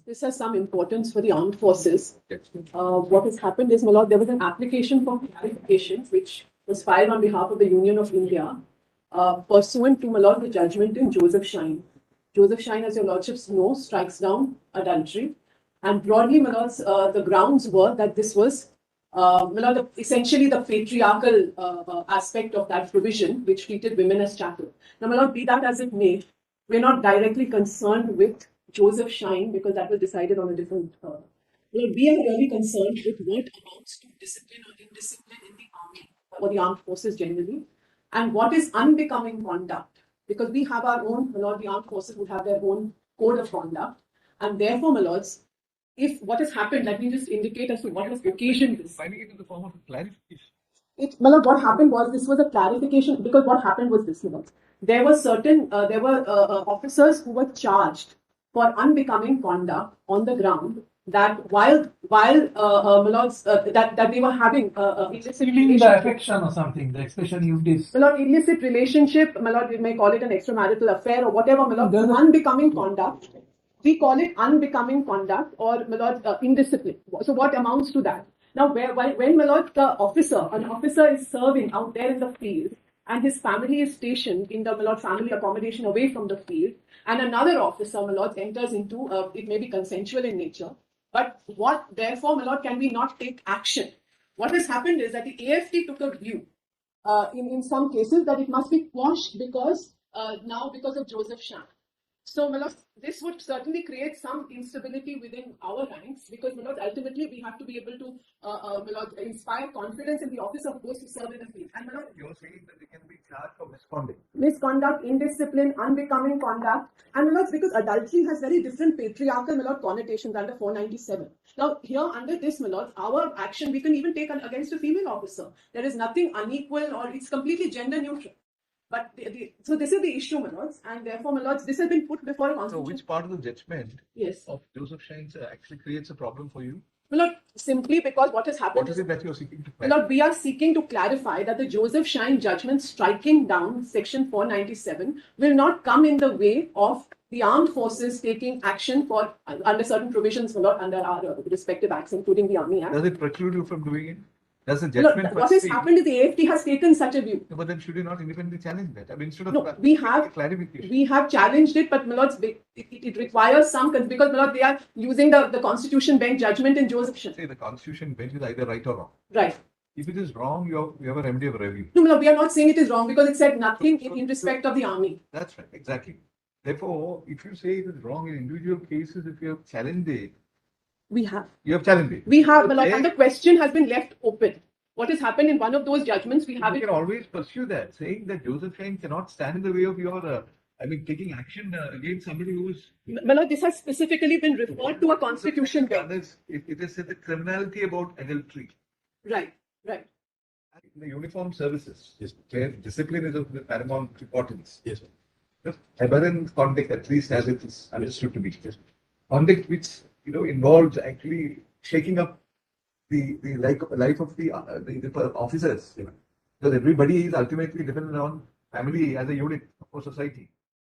This has some importance for the armed forces. What has happened is, my lord, there was an application for clarification which was filed on behalf of the Union of India, pursuant to, my lord, the judgment in Joseph Schein. Joseph Schein, as your lordships know, strikes down adultery. And broadly, my lords, the grounds were that this was my lord, essentially the patriarchal aspect of that provision, which treated women as chattel. Now, my lord, be that as it may, we're not directly concerned with Joseph Schein because that was decided on a different. We are really concerned with what amounts to discipline or indiscipline in the army or the armed forces generally, and what is unbecoming conduct. Because we have our own, my lord, the armed forces would have their own code of conduct, and therefore, my lords, if what has happened, let me just indicate as to what has occasioned this. Finding it in the form of a clarification. My lord, what happened was this was a clarification because what happened was this, my lord. There were certain, officers who were charged for unbecoming conduct on the ground that while my lords, that they were having illicit Feeling the affection or something, the expression used is. My lord, illicit relationship, my lord, you may call it an extramarital affair or whatever, my lord, unbecoming conduct. We call it unbecoming conduct or, my lord, indiscipline. So what amounts to that? Now, when, my lord, an officer is serving out there in the field and his family is stationed in the, my lord, family accommodation away from the field, and another officer, my lord, enters into, it may be consensual in nature, but what, therefore, my lord, can we not take action? What has happened is that the AFT took a view in some cases that it must be quashed because because of Joseph Schein. So, my lord, this would certainly create some instability within our ranks because, my lord, ultimately we have to be able to, my lord, inspire confidence in the office of those who serve in the field. And, my lord, you're saying that they can be charged for misconduct. Misconduct, indiscipline, unbecoming conduct, and, my lord, because adultery has very different patriarchal, my lord, connotations under 497. Now, here under this, my lord, our action we can even take against a female officer. There is nothing unequal or it's completely gender neutral. But so this is the issue, my lords, and therefore, my lords, this has been put before a constitution. So, which part of the judgment yes. of Joseph Schein actually creates a problem for you? My lord, simply because what has happened. What is it that you are seeking to clarify? My lord, we are seeking to clarify that the Joseph Schein judgment striking down section 497 will not come in the way of the armed forces taking action for under certain provisions, my lord, under our respective acts, including the Army Act. Does it preclude you from doing it? Does the judgment? Lord, what has happened is the AFT has taken such a view. No, but then should you not independently challenge that? I mean, instead of we have clarification. We have challenged it, but my lords, it requires some because, my lord, they are using the Constitution bench judgment in Joseph Schein. Say the Constitution bench is either right or wrong. Right. If it is wrong, you have a remedy of review. No, my lord, we are not saying it is wrong because it said nothing in respect of the army. That's right, exactly. Therefore, if you say it is wrong in individual cases, if you have challenged it, we have. You have challenged it. We have, my lord, and the question has been left open. What has happened in one of those judgments, we have. You can always pursue that, saying that Joseph Schein cannot stand in the way of your, taking action against somebody who is. My lord, this has specifically been referred to a Constitution bench. It is said the criminality about adultery. Right, right. In the uniformed services, yes, where discipline is of the paramount importance. Yes, sir. Aberrant conduct, at least as it is understood to be. Yes. Conduct which involves actually shaking up the life of the officers, because everybody is ultimately dependent on family as a unit for society.